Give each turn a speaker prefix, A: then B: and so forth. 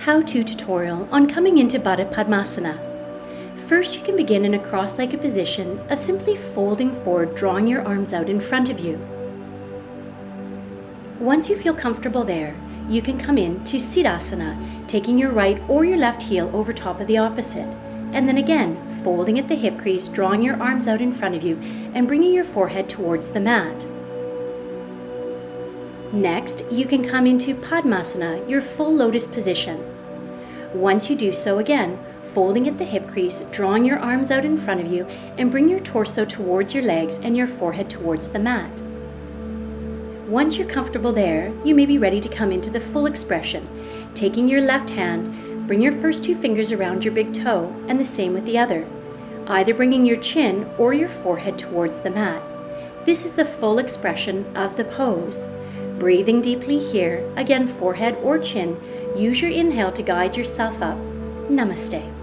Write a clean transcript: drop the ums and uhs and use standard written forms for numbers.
A: how-to tutorial on coming into Baddha Padmasana. First, you can begin in a cross-legged position of simply folding forward, drawing your arms out in front of you. Once you feel comfortable there, you can come into Siddhasana, taking your right or your left heel over top of the opposite, and then again, folding at the hip crease, drawing your arms out in front of you, and bringing your forehead towards the mat. Next, you can come into Padmasana, your full lotus position. Once you do so again, folding at the hip crease, drawing your arms out in front of you, and bring your torso towards your legs and your forehead towards the mat. Once you're comfortable there, you may be ready to come into the full expression. Taking your left hand, bring your first two fingers around your big toe, and the same with the other, either bringing your chin or your forehead towards the mat. This is the full expression of the pose. Breathing deeply here, again forehead or chin, use your inhale to guide yourself up. Namaste.